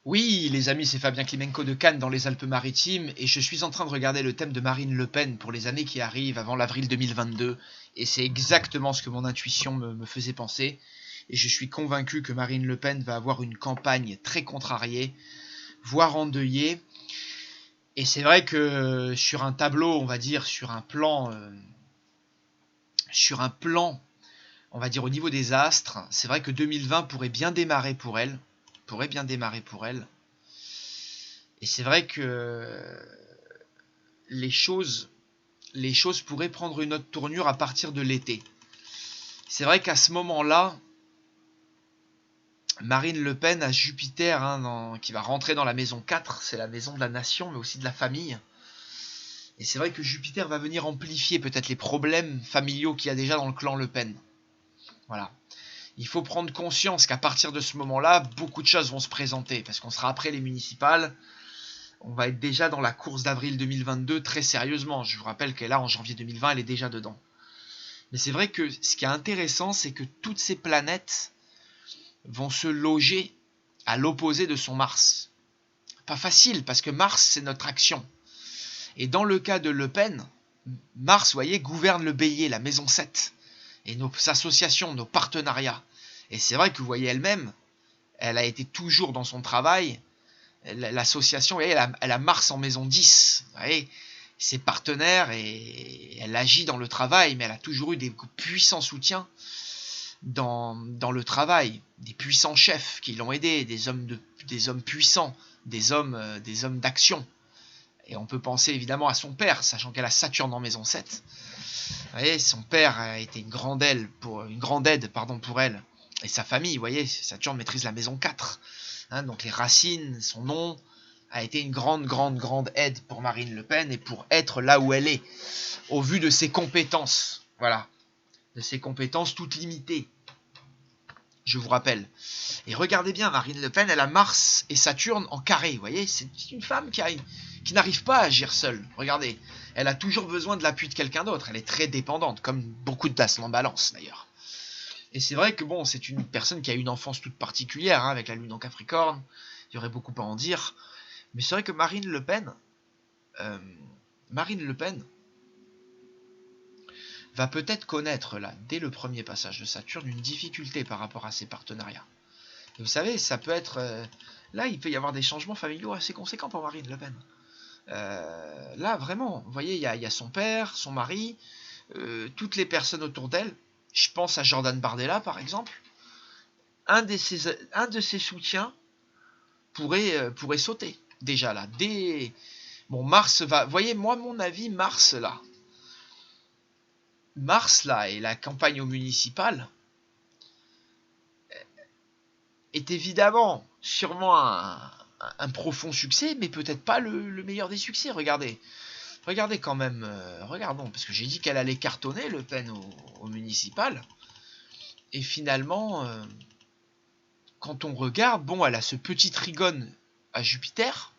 Oui, les amis, c'est Fabien Klimenko de Cannes dans les Alpes-Maritimes et je suis en train de regarder le thème de Marine Le Pen pour les années qui arrivent avant l'avril 2022 et c'est exactement ce que mon intuition me faisait penser et je suis convaincu que Marine Le Pen va avoir une campagne très contrariée, voire endeuillée. Et c'est vrai que sur un tableau, on va dire, sur un plan, on va dire au niveau des astres, c'est vrai que 2020 pourrait bien démarrer pour elle, pourrait bien démarrer pour elle. Et c'est vrai que les choses, les choses pourraient prendre une autre tournure à partir de l'été. C'est vrai qu'à ce moment-là, Marine Le Pen a Jupiter qui va rentrer dans la maison 4, c'est la maison de la nation, mais aussi de la famille. Et c'est vrai que Jupiter va venir amplifier peut-être les problèmes familiaux qu'il y a déjà dans le clan Le Pen. Voilà. Il faut prendre conscience qu'à partir de ce moment-là, beaucoup de choses vont se présenter, parce qu'on sera après les municipales. On va être déjà dans la course d'avril 2022 très sérieusement. Je vous rappelle qu'elle est là en janvier 2020, elle est déjà dedans. Mais c'est vrai que ce qui est intéressant, c'est que toutes ces planètes vont se loger à l'opposé de son Mars. Pas facile, parce que Mars, c'est notre action. Et dans le cas de Le Pen, Mars, vous voyez, gouverne le bélier, la maison 7, et nos associations, nos partenariats. Et c'est vrai que vous voyez elle-même, elle a été toujours dans son travail. L'association, vous voyez, elle a Mars en maison 10. Vous voyez, ses partenaires, et elle agit dans le travail, mais elle a toujours eu des puissants soutiens dans le travail, des puissants chefs qui l'ont aidé, des hommes puissants, des hommes d'action. Et on peut penser évidemment à son père, sachant qu'elle a Saturne en maison 7. Vous voyez, son père a été une grande aide pour elle et sa famille. Vous voyez, Saturne maîtrise la maison 4. Donc les racines, son nom a été une grande aide pour Marine Le Pen et pour être là où elle est, au vu de ses compétences. Voilà, de ses compétences toutes limitées, je vous rappelle. Et regardez bien, Marine Le Pen, elle a Mars et Saturne en carré. Vous voyez, c'est une femme qui n'arrive pas à agir seule. Regardez, elle a toujours besoin de l'appui de quelqu'un d'autre. Elle est très dépendante, comme beaucoup de placements en balance d'ailleurs. Et c'est vrai que bon, c'est une personne qui a une enfance toute particulière, avec la lune en Capricorne. Il y aurait beaucoup à en dire. Mais c'est vrai que euh, Marine Le Pen va peut-être connaître là, dès le premier passage de Saturne, une difficulté par rapport à ses partenariats. Et vous savez, ça peut être... là, il peut y avoir des changements familiaux assez conséquents pour Marine Le Pen. Là, vraiment, vous voyez, il y a son père, son mari, toutes les personnes autour d'elle. Je pense à Jordan Bardella, par exemple. Un de ses soutiens pourrait sauter, déjà là. Bon, Mars va... Vous voyez, moi, mon avis, Mars, là, et la campagne au municipal est évidemment sûrement un profond succès, mais peut-être pas le meilleur des succès. Regardez quand même, regardons, parce que j'ai dit qu'elle allait cartonner Le Pen au municipal. Et finalement, quand on regarde, bon, elle a ce petit trigone à Jupiter,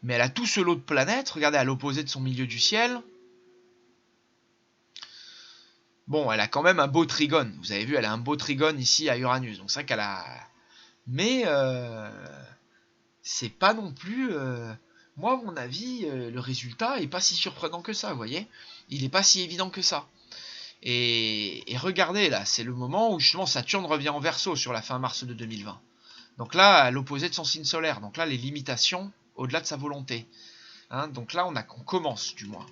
mais elle a tout ce lot de planètes, regardez à l'opposé de son milieu du ciel. Bon, elle a quand même un beau trigone. Vous avez vu, elle a un beau trigone ici à Uranus. Donc c'est vrai qu'elle a... Mais c'est pas non plus... moi, à mon avis, le résultat est pas si surprenant que ça, vous voyez. Il est pas si évident que ça. Et regardez, là, c'est le moment où justement Saturne revient en Verseau sur la fin mars de 2020. Donc là, à l'opposé de son signe solaire. Donc là, les limitations au-delà de sa volonté. Donc là, on commence, du moins.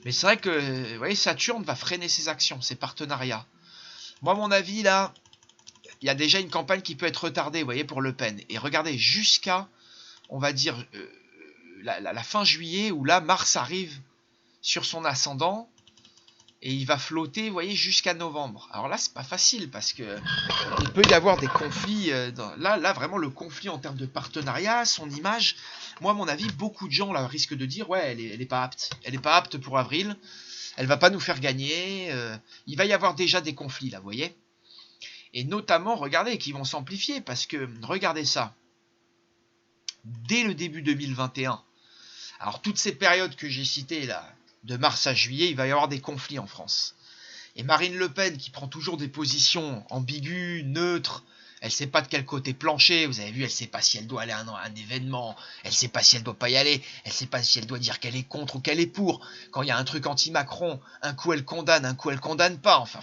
Mais c'est vrai que, vous voyez, Saturne va freiner ses actions, ses partenariats. Moi, à mon avis, là, il y a déjà une campagne qui peut être retardée, vous voyez, pour Le Pen. Et regardez, jusqu'à, on va dire, la fin juillet, où là, Mars arrive sur son ascendant, et il va flotter, vous voyez, jusqu'à novembre. Alors là, c'est pas facile, parce que il peut y avoir des conflits. Là, vraiment, le conflit en termes de partenariat, son image. Moi, à mon avis, beaucoup de gens là risquent de dire, ouais, elle est pas apte. Elle est pas apte pour avril. Elle va pas nous faire gagner. Il va y avoir déjà des conflits, là, vous voyez. Et notamment, regardez, qui vont s'amplifier, parce que, regardez ça. Dès le début 2021, alors toutes ces périodes que j'ai citées, là, de mars à juillet, il va y avoir des conflits en France. Et Marine Le Pen, qui prend toujours des positions ambiguës, neutres, Elle sait pas de quel côté plancher. Vous avez vu, elle sait pas si elle doit aller à un événement. Elle sait pas si elle doit pas y aller. Elle sait pas si elle doit dire qu'elle est contre ou qu'elle est pour. Quand il y a un truc anti-Macron, un coup elle condamne, un coup elle condamne pas. Enfin,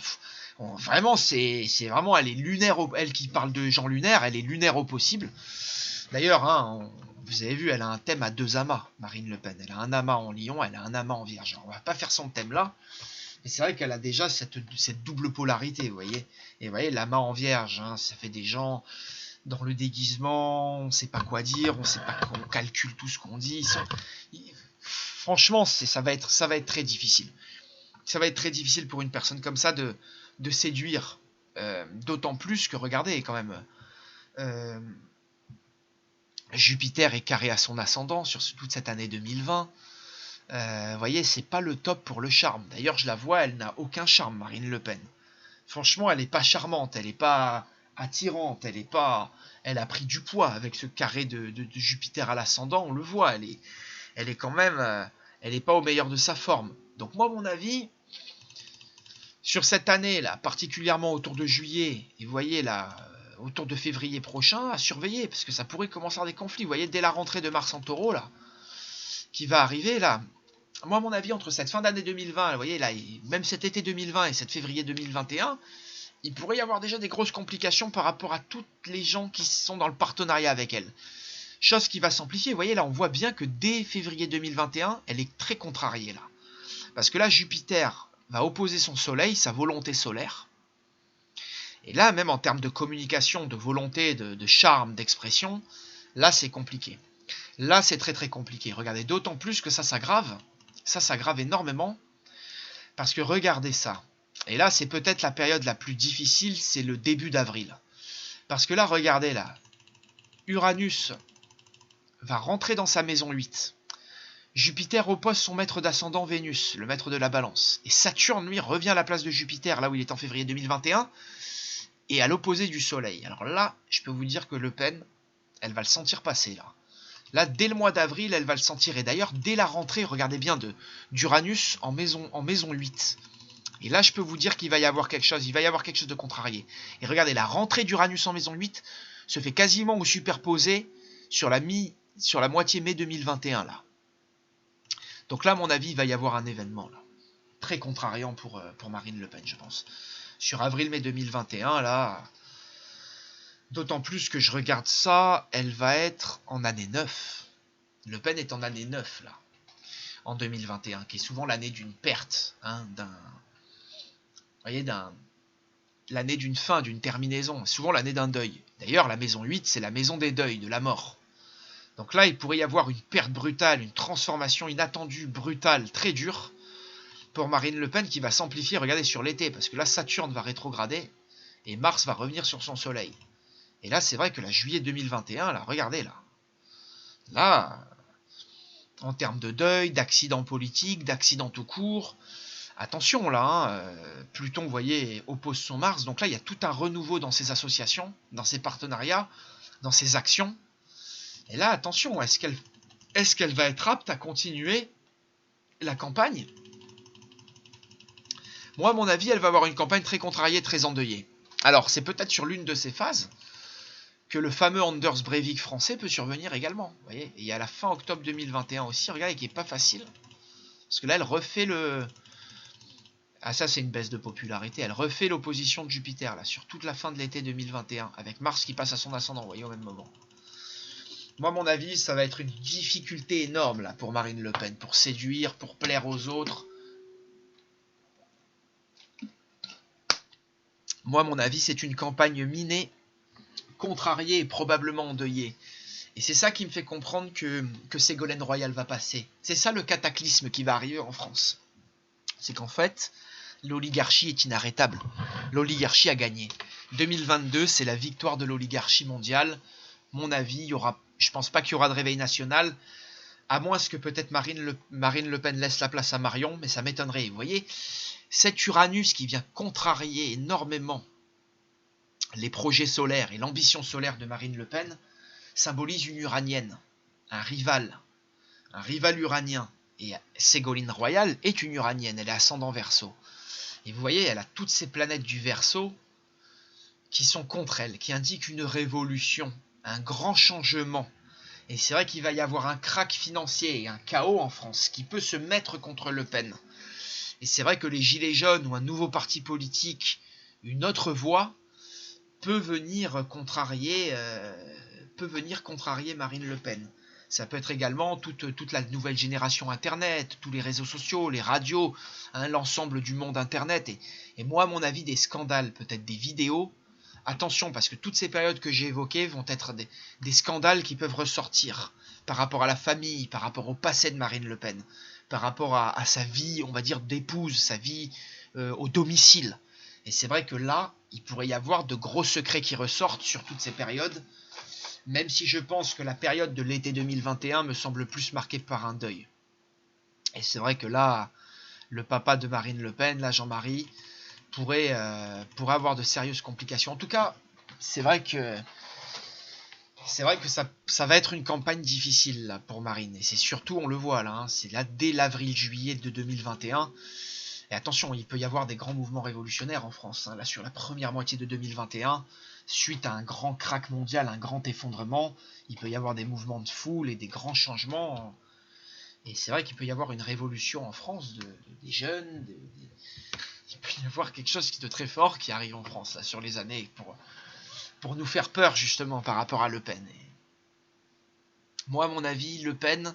vraiment, c'est vraiment, elle est lunaire. Elle qui parle de gens lunaires, elle est lunaire au possible. D'ailleurs, hein, vous avez vu, elle a un thème à 2 amas, Marine Le Pen. Elle a un amas en Lion, elle a un amas en Vierge. Alors, on va pas faire son thème là. Mais c'est vrai qu'elle a déjà cette double polarité, vous voyez. Et vous voyez, l'amas en Vierge, hein, ça fait des gens dans le déguisement, on ne sait pas quoi dire, on calcule tout ce qu'on dit. Franchement, ça va être très difficile. Ça va être très difficile pour une personne comme ça de séduire. D'autant plus que, regardez, quand même, Jupiter est carré à son ascendant sur toute cette année 2020. Vous voyez, c'est pas le top pour le charme. D'ailleurs, je la vois, elle n'a aucun charme, Marine Le Pen. Franchement, elle n'est pas charmante, elle n'est pas attirante, elle a pris du poids avec ce carré de Jupiter à l'ascendant, on le voit, elle est quand même, elle n'est pas au meilleur de sa forme. Donc moi, mon avis, sur cette année là, particulièrement autour de juillet, et vous voyez là, autour de février prochain, à surveiller, parce que ça pourrait commencer à avoir des conflits. Vous voyez, dès la rentrée de Mars en Taureau là, qui va arriver là. Moi, à mon avis, entre cette fin d'année 2020, vous voyez, là, même cet été 2020 et cet février 2021, il pourrait y avoir déjà des grosses complications par rapport à toutes les gens qui sont dans le partenariat avec elle. Chose qui va s'amplifier. Vous voyez, là, on voit bien que dès février 2021, elle est très contrariée, là. Parce que là, Jupiter va opposer son soleil, sa volonté solaire. Et là, même en termes de communication, de volonté, de charme, d'expression, là, c'est compliqué. Là, c'est très, très compliqué. Regardez, d'autant plus que ça s'aggrave. Ça s'aggrave énormément, parce que regardez ça. Et là, c'est peut-être la période la plus difficile, c'est le début d'avril. Parce que là, regardez là, Uranus va rentrer dans sa maison 8. Jupiter oppose son maître d'ascendant Vénus, le maître de la balance. Et Saturne, lui, revient à la place de Jupiter, là où il est en février 2021, et à l'opposé du Soleil. Alors là, je peux vous dire que Le Pen, elle va le sentir passer, là. Là, dès le mois d'avril, elle va le sentir. Et d'ailleurs, dès la rentrée, regardez bien, d'Uranus en maison 8. Et là, je peux vous dire qu'il va y avoir quelque chose. Il va y avoir quelque chose de contrarié. Et regardez, la rentrée d'Uranus en maison 8 se fait quasiment ou superposer sur la moitié mai 2021, là. Donc là, à mon avis, il va y avoir un événement, là. Très contrariant pour Marine Le Pen, je pense. Sur avril-mai 2021, là... D'autant plus que je regarde ça, elle va être en année 9. Le Pen est en année 9, là, en 2021, qui est souvent l'année d'une perte, hein, l'année d'une fin, d'une terminaison, souvent l'année d'un deuil. D'ailleurs, la maison 8, c'est la maison des deuils, de la mort. Donc là, il pourrait y avoir une perte brutale, une transformation inattendue, brutale, très dure, pour Marine Le Pen, qui va s'amplifier, regardez, sur l'été, parce que là, Saturne va rétrograder, et Mars va revenir sur son soleil. Et là, c'est vrai que la juillet 2021, là, regardez, là. Là, en termes de deuil, d'accident politique, d'accident tout court, attention, là, hein, Pluton, vous voyez, oppose son Mars. Donc là, il y a tout un renouveau dans ces associations, dans ces partenariats, dans ces actions. Et là, attention, est-ce qu'elle va être apte à continuer la campagne? Moi, à mon avis, elle va avoir une campagne très contrariée, très endeuillée. Alors, c'est peut-être sur l'une de ces phases que le fameux Anders Breivik français peut survenir également. Vous voyez, et il y a la fin octobre 2021 aussi, regardez, qui est pas facile. Parce que là, elle refait le... Ah, ça, c'est une baisse de popularité. Elle refait l'opposition de Jupiter, là, sur toute la fin de l'été 2021, avec Mars qui passe à son ascendant, vous voyez, au même moment. Moi, à mon avis, ça va être une difficulté énorme, là, pour Marine Le Pen, pour séduire, pour plaire aux autres. Moi, à mon avis, c'est une campagne minée, contrariée et probablement endeuillée. Et c'est ça qui me fait comprendre que Ségolène Royal va passer. C'est ça le cataclysme qui va arriver en France. C'est qu'en fait, l'oligarchie est inarrêtable. L'oligarchie a gagné. 2022, c'est la victoire de l'oligarchie mondiale. Mon avis, je pense pas qu'il y aura de réveil national, à moins que peut-être Marine Le Pen laisse la place à Marion, mais ça m'étonnerait. Vous voyez, cet Uranus qui vient contrarier énormément les projets solaires et l'ambition solaire de Marine Le Pen symbolise une uranienne, un rival uranien. Et Ségolène Royal est une uranienne, elle est ascendant Verseau. Et vous voyez, elle a toutes ces planètes du Verseau qui sont contre elle, qui indiquent une révolution, un grand changement. Et c'est vrai qu'il va y avoir un krach financier et un chaos en France qui peut se mettre contre Le Pen. Et c'est vrai que les Gilets jaunes ou un nouveau parti politique, une autre voie, peut venir contrarier Marine Le Pen. Ça peut être également toute la nouvelle génération Internet, tous les réseaux sociaux, les radios, hein, l'ensemble du monde Internet. Et moi, à mon avis, des scandales, peut-être des vidéos. Attention, parce que toutes ces périodes que j'ai évoquées vont être des scandales qui peuvent ressortir par rapport à la famille, par rapport au passé de Marine Le Pen, par rapport à sa vie, on va dire, d'épouse, sa vie au domicile. Et c'est vrai que là, il pourrait y avoir de gros secrets qui ressortent sur toutes ces périodes, même si je pense que la période de l'été 2021 me semble plus marquée par un deuil. Et c'est vrai que là, le papa de Marine Le Pen, là, Jean-Marie, pourrait avoir de sérieuses complications. En tout cas, c'est vrai que ça va être une campagne difficile là, pour Marine. Et c'est surtout, on le voit là, hein, c'est là dès l'avril-juillet de 2021. Et attention, il peut y avoir des grands mouvements révolutionnaires en France. Hein, là, sur la première moitié de 2021, suite à un grand krach mondial, un grand effondrement, il peut y avoir des mouvements de foule et des grands changements. Et c'est vrai qu'il peut y avoir une révolution en France des jeunes. Il peut y avoir quelque chose de très fort qui arrive en France là, sur les années pour nous faire peur justement par rapport à Le Pen. Et moi, à mon avis, Le Pen,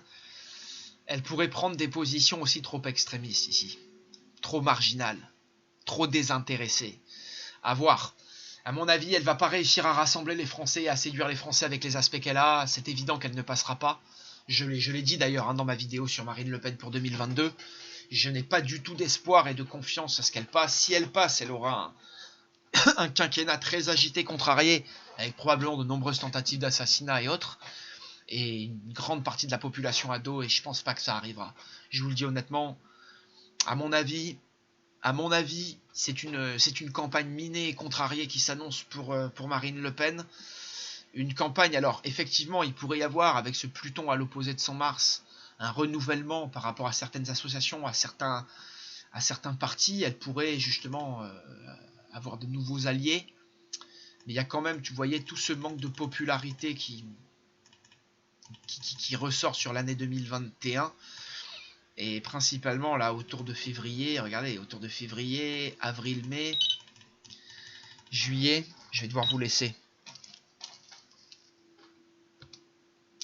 elle pourrait prendre des positions aussi trop extrémistes ici. Trop marginales, trop désintéressées. À voir. À mon avis, elle va pas réussir à rassembler les Français et à séduire les Français avec les aspects qu'elle a. C'est évident qu'elle ne passera pas. Je l'ai dit d'ailleurs hein, dans ma vidéo sur Marine Le Pen pour 2022. Je n'ai pas du tout d'espoir et de confiance à ce qu'elle passe. Si elle passe, elle aura un quinquennat très agité, contrarié, avec probablement de nombreuses tentatives d'assassinat et autres. Et une grande partie de la population à dos, et je pense pas que ça arrivera. Je vous le dis honnêtement, à mon avis, c'est une campagne minée et contrariée qui s'annonce pour Marine Le Pen. Une campagne, alors effectivement, il pourrait y avoir, avec ce Pluton à l'opposé de son Mars, un renouvellement par rapport à certaines associations, à certains partis. Elle pourrait justement avoir de nouveaux alliés. Mais il y a quand même, tu voyais, tout ce manque de popularité qui ressort sur l'année 2021. Et principalement là autour de février, regardez, autour de février, avril, mai, juillet, je vais devoir vous laisser.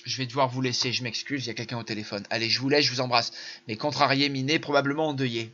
Je m'excuse, il y a quelqu'un au téléphone. Allez, je vous laisse, je vous embrasse. Mais contrarié, miné, probablement endeuillé.